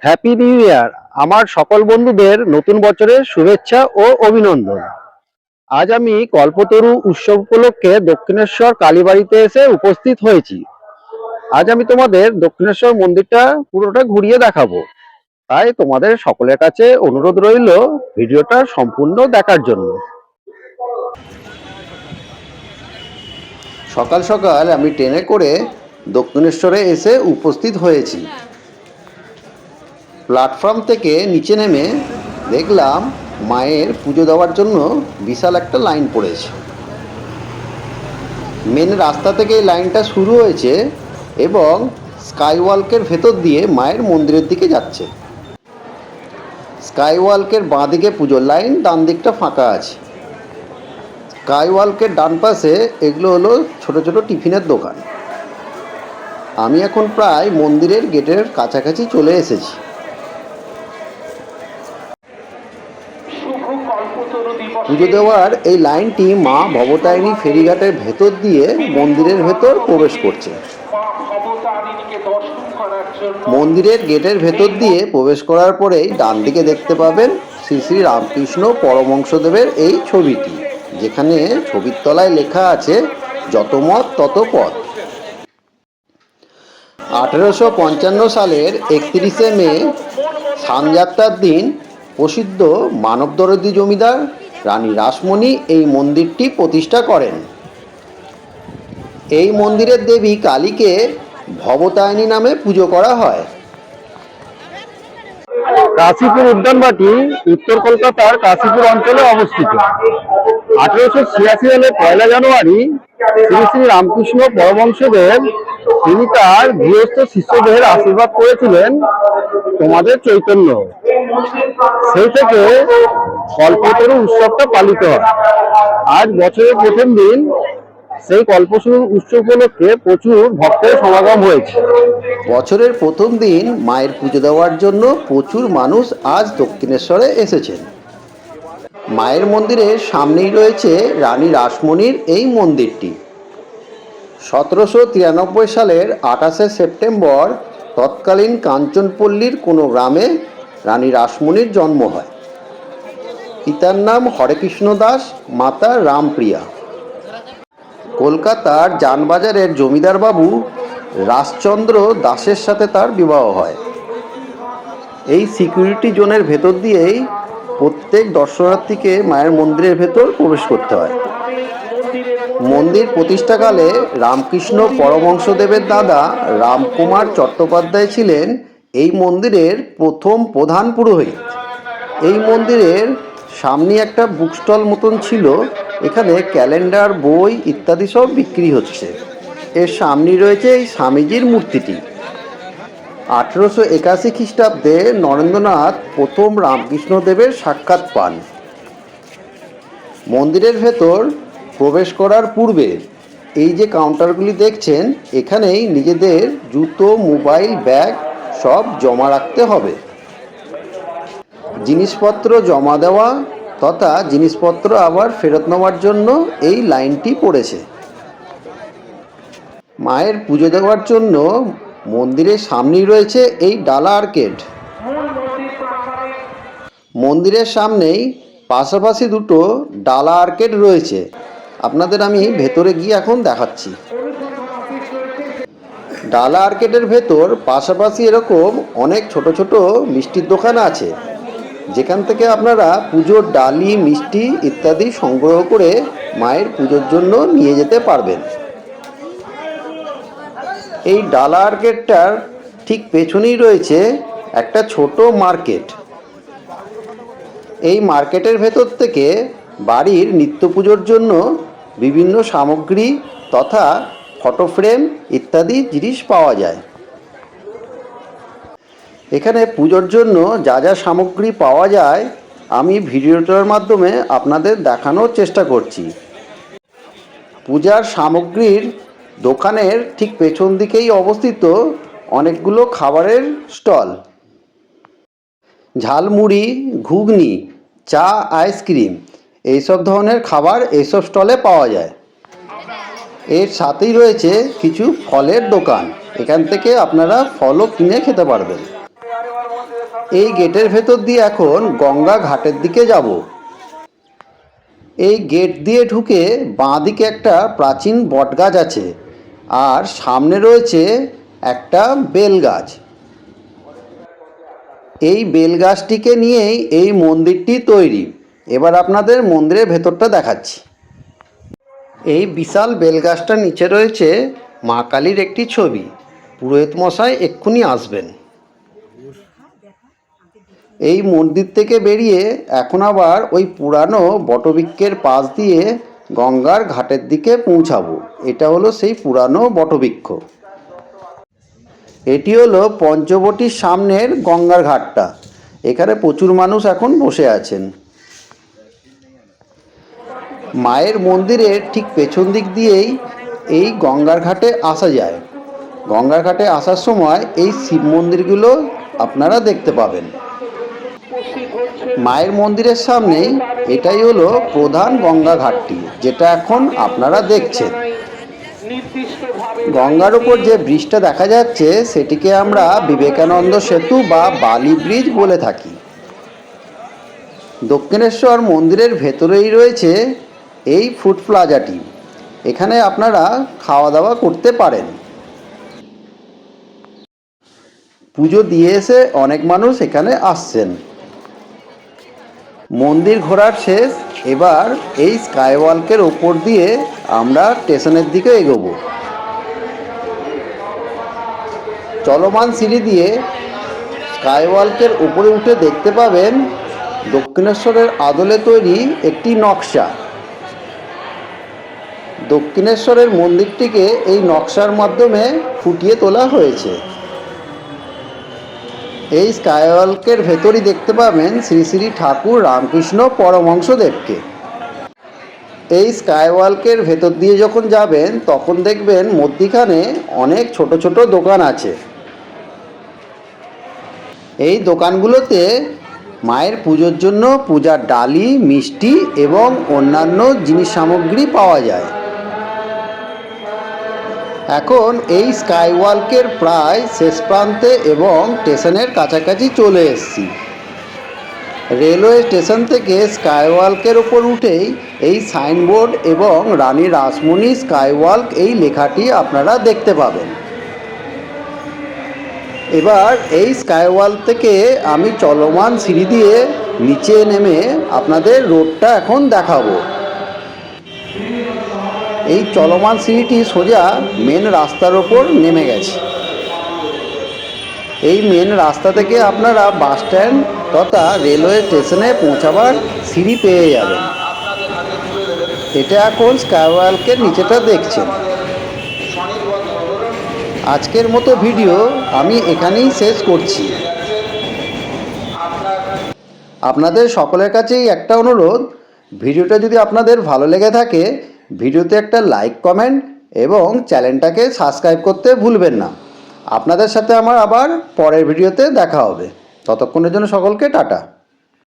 Happy new year! আমার সকল বন্ধুদের নতুন বছরের শুভেচ্ছা ও অভিনন্দন। আজ আমি কল্পতরু উৎসব উপলক্ষে দক্ষিণেশ্বর কালীবাড়িতে এসে উপস্থিত হয়েছি। আজ আমি তোমাদের দক্ষিণেশ্বর মন্দিরটা পুরোটা ঘুরিয়ে দেখাবো। তাই তোমাদের সকলের কাছে অনুরোধ রইল ভিডিওটা সম্পূর্ণ দেখার জন্য। সকাল সকাল আমি ট্রেনে করে দক্ষিণেশ্বরে এসে উপস্থিত হয়েছি। প্ল্যাটফর্ম থেকে নিচে নেমে দেখলাম মায়ের পুজো দেওয়ার জন্য বিশাল একটা লাইন পড়েছে। মেন রাস্তা থেকে এই লাইনটা শুরু হয়েছে এবং স্কাইওয়ার্কের ভেতর দিয়ে মায়ের মন্দিরের দিকে যাচ্ছে। স্কাইওয়ার্কের বাঁ দিকে পুজোর লাইন, ডান দিকটা ফাঁকা আছে। স্কাইওয়ার্কের ডান পাশে এগুলো হলো ছোট ছোট টিফিনের দোকান। আমি এখন প্রায় মন্দিরের গেটের কাছাকাছি চলে এসেছি। পুজো দেওয়ার এই লাইনটি মা ভবতারিণী ফেরিঘাটের ভেতর দিয়ে মন্দিরের ভেতর প্রবেশ করছে। মন্দিরের গেটের ভেতর দিয়ে প্রবেশ করার পরেই ডান দিকে দেখতে পাবেন শ্রী শ্রী রামকৃষ্ণ পরমহংসদেবের এই ছবিটি, যেখানে ছবির তলায় লেখা আছে যত মত তত পথ। 1855 সালের 31শে মে স্নানযাত্রার দিন প্রসিদ্ধ মানবদরদী জমিদার রানী রাসমণি এই মন্দিরটি প্রতিষ্ঠা করেন। এই মন্দিরের দেবী কালীকে ভবতারিণী নামে পুজো করা হয়। কাশীপুর উদ্যানবাটি উত্তর কলকাতার কাশীপুর অঞ্চলে অবস্থিত। 1886 সালে 1 জানুয়ারি শ্রী শ্রী রামকৃষ্ণ পরমহংসদেব তিনি তার গৃহস্থ শিষ্যদের আশীর্বাদ করেছিলেন তোমাদের চৈতন্য। সেই থেকে কল্পতরু উৎসবটা পালিত হয়। আজ বছরের প্রথম দিন, সেই কল্পতরু উৎসব উপলক্ষে প্রচুর ভক্তের সমাগম হয়েছে। বছরের প্রথম দিন মায়ের পুজো দেওয়ার জন্য প্রচুর মানুষ আজ দক্ষিণেশ্বরে এসেছেন। মায়ের মন্দিরের সামনেই রয়েছে রানী রাসমণির এই মন্দিরটি। 1793 সালের 28শে সেপ্টেম্বর তৎকালীন কাঞ্চনপল্লীর কোনো গ্রামে রানী রাসমণির জন্ম হয়। পিতার নাম হরেকৃষ্ণ দাস, মাতা রামপ্রিয়া। কলকাতার জানবাজারের জমিদার বাবু রাসচন্দ্র দাসের সাথে তার বিবাহ হয়। এই সিকিউরিটি জোনের ভেতর দিয়েই প্রত্যেক দর্শনার্থীকে মায়ের মন্দিরের ভেতর প্রবেশ করতে হয়। মন্দির প্রতিষ্ঠাকালে রামকৃষ্ণ পরমহংসদেবের দাদা রামকুমার চট্টোপাধ্যায় ছিলেন এই মন্দিরের প্রথম প্রধান পুরোহিত। এই মন্দিরের সামনে একটা বুক স্টল মতন ছিল, এখানে ক্যালেন্ডার, বই ইত্যাদি সব বিক্রি হচ্ছে। এর সামনেই রয়েছে এই স্বামীজির মূর্তিটি। 1881 খ্রিস্টাব্দে নরেন্দ্রনাথ প্রথম রামকৃষ্ণদেবের সাক্ষাৎ পান। মন্দিরের ভেতর প্রবেশ করার পূর্বে এই যে কাউন্টারগুলি দেখছেন, এখানেই নিজেদের জুতো, মোবাইল, ব্যাগ সব জমা রাখতে হবে। জিনিসপত্র জমা দেওয়া তথা জিনিসপত্র আবার ফেরত নেওয়ার জন্য এই লাইনটি পড়েছে। মায়ের পুজো দেওয়ার জন্য মন্দিরের সামনেই রয়েছে এই ডালা আর্কেড। মন্দিরের সামনেই পাশাপাশি দুটো ডালা আর্কেড রয়েছে। আপনাদের আমি ভেতরে গিয়ে এখন দেখাচ্ছি। ডালা আর্কেডের ভেতর পাশাপাশি এরকম অনেক ছোট ছোট মিষ্টির দোকান আছে, যেখান থেকে আপনারা পুজোর ডালি, মিষ্টি ইত্যাদি সংগ্রহ করে মায়ের পুজোর জন্য নিয়ে যেতে পারবেন। এই ডালা আর্কেডটার ঠিক পেছনেই রয়েছে একটা ছোট মার্কেট। এই মার্কেটের ভেতর থেকে বাড়ির নিত্য পুজোর জন্য বিভিন্ন সামগ্রী তথা ফটো ফ্রেম ইত্যাদি জিনিস পাওয়া যায়। এখানে পুজোর জন্য যা যা সামগ্রী পাওয়া যায় আমি ভিডিওটার মাধ্যমে আপনাদের দেখানোর চেষ্টা করছি। পূজার সামগ্রীর দোকানের ঠিক পেছন দিকেই অবস্থিত অনেকগুলো খাবারের স্টল। ঝালমুড়ি, ঘুগনি, চা, আইসক্রিম এইসব ধরনের খাবার এইসব স্টলে পাওয়া যায়। এর সাথেই রয়েছে কিছু ফলের দোকান, এখান থেকে আপনারা ফলও কিনে খেতে পারবেন। এই গেটের ভেতর দিয়ে এখন গঙ্গা ঘাটের দিকে যাব। এই গেট দিয়ে ঢুকে বাঁ দিকে একটা প্রাচীন বটগাছ আছে, আর সামনে রয়েছে একটা বেল গাছ। এই বেল গাছটিকে নিয়েই এই মন্দিরটি তৈরি। এবার আপনাদের মন্দিরের ভেতরটা দেখাচ্ছি। এই বিশাল বেল গাছটার নিচে রয়েছে মা কালীর একটি ছবি। পুরোহিত মশাই এক্ষুনি আসবেন। এই মন্দির থেকে বেরিয়ে এখন আবার ওই পুরানো বটবৃক্ষের পাশ দিয়ে গঙ্গার ঘাটের দিকে পৌঁছাবো। এটা হলো সেই পুরানো বটবৃক্ষ। এটি হলো পঞ্চবটির সামনের গঙ্গার ঘাটটা। এখানে প্রচুর মানুষ এখন বসে আছেন। মায়ের মন্দিরের ঠিক পেছন দিক দিয়েই এই গঙ্গার ঘাটে আসা যায়। গঙ্গার ঘাটে আসার সময় এই শিব মন্দিরগুলো আপনারা দেখতে পাবেন। মায়ের মন্দিরের সামনেই এটাই হলো প্রধান গঙ্গা ঘাটটি, যেটা এখন আপনারা দেখছেন। গঙ্গার উপর যে ব্রিজটা দেখা যাচ্ছে সেটিকে আমরা বিবেকানন্দ সেতু বা বালি ব্রিজ বলে থাকি। দক্ষিণেশ্বর মন্দিরের ভেতরেই রয়েছে এই ফুড প্লাজাটি। এখানে আপনারা খাওয়া দাওয়া করতে পারেন। পুজো দিয়ে এসে অনেক মানুষ এখানে আসছেন। মন্দির ঘোরার শেষ। এবার এই স্কাইওয়াকের ওপর দিয়ে আমরা স্টেশনের দিকে এগোবো। চলমান সিঁড়ি দিয়ে স্কাইওয়াকের উপরে উঠে দেখতে পাবেন দক্ষিণেশ্বরের আদলে তৈরি একটি নকশা। দক্ষিণেশ্বরের মন্দিরটিকে এই নকশার মাধ্যমে ফুটিয়ে তোলা হয়েছে। এই স্কাইওয়াকের ভেতরই দেখতে পাবেন শ্রী শ্রী ঠাকুর রামকৃষ্ণ পরমহংসদেবকে। এই স্কাইওয়াকের ভেতর দিয়ে যখন যাবেন তখন দেখবেন মধ্যিখানে অনেক ছোট ছোট দোকান আছে। এই দোকানগুলোতে মায়ের পুজোর জন্য পূজার ডালি, মিষ্টি এবং অন্যান্য জিনিস সামগ্রী পাওয়া যায়। এখন এই স্কাইওয়াকের প্রায় শেষ প্রান্তে এবং স্টেশনের কাছাকাছি চলে এসেছি। রেলওয়ে স্টেশন থেকে স্কাইওয়াকের ওপর উঠেই এই সাইনবোর্ড এবং রানী রাসমণি স্কাইওয়াক এই লেখাটি আপনারা দেখতে পাবেন। এবার এই স্কাইওয়াক থেকে আমি চলমান সিঁড়ি দিয়ে নিচে নেমে আপনাদের রোডটা এখন দেখাবো। এই চলমান সিঁড়িটি সোজা মেন রাস্তার ওপর নেমে গেছে। এই মেন রাস্তা থেকে আপনারা বাস স্ট্যান্ড তথা রেলওয়ে স্টেশনে পৌঁছাবার সিঁড়ি পেয়ে যাবেন। এটা এখন স্কাইওয়াকের নিচেটা দেখছেন। আজকের মতো ভিডিও আমি এখানেই শেষ করছি। আপনাদের সকলের কাছেই একটা অনুরোধ, ভিডিওটা যদি আপনাদের ভালো লেগে থাকে ভিডিওতে একটা লাইক, কমেন্ট এবং চ্যানেলটাকে সাবস্ক্রাইব করতে ভুলবেন না। আপনাদের সাথে আমার আবার পরের ভিডিওতে দেখা হবে। ততক্ষণের জন্য সকলকে টাটা।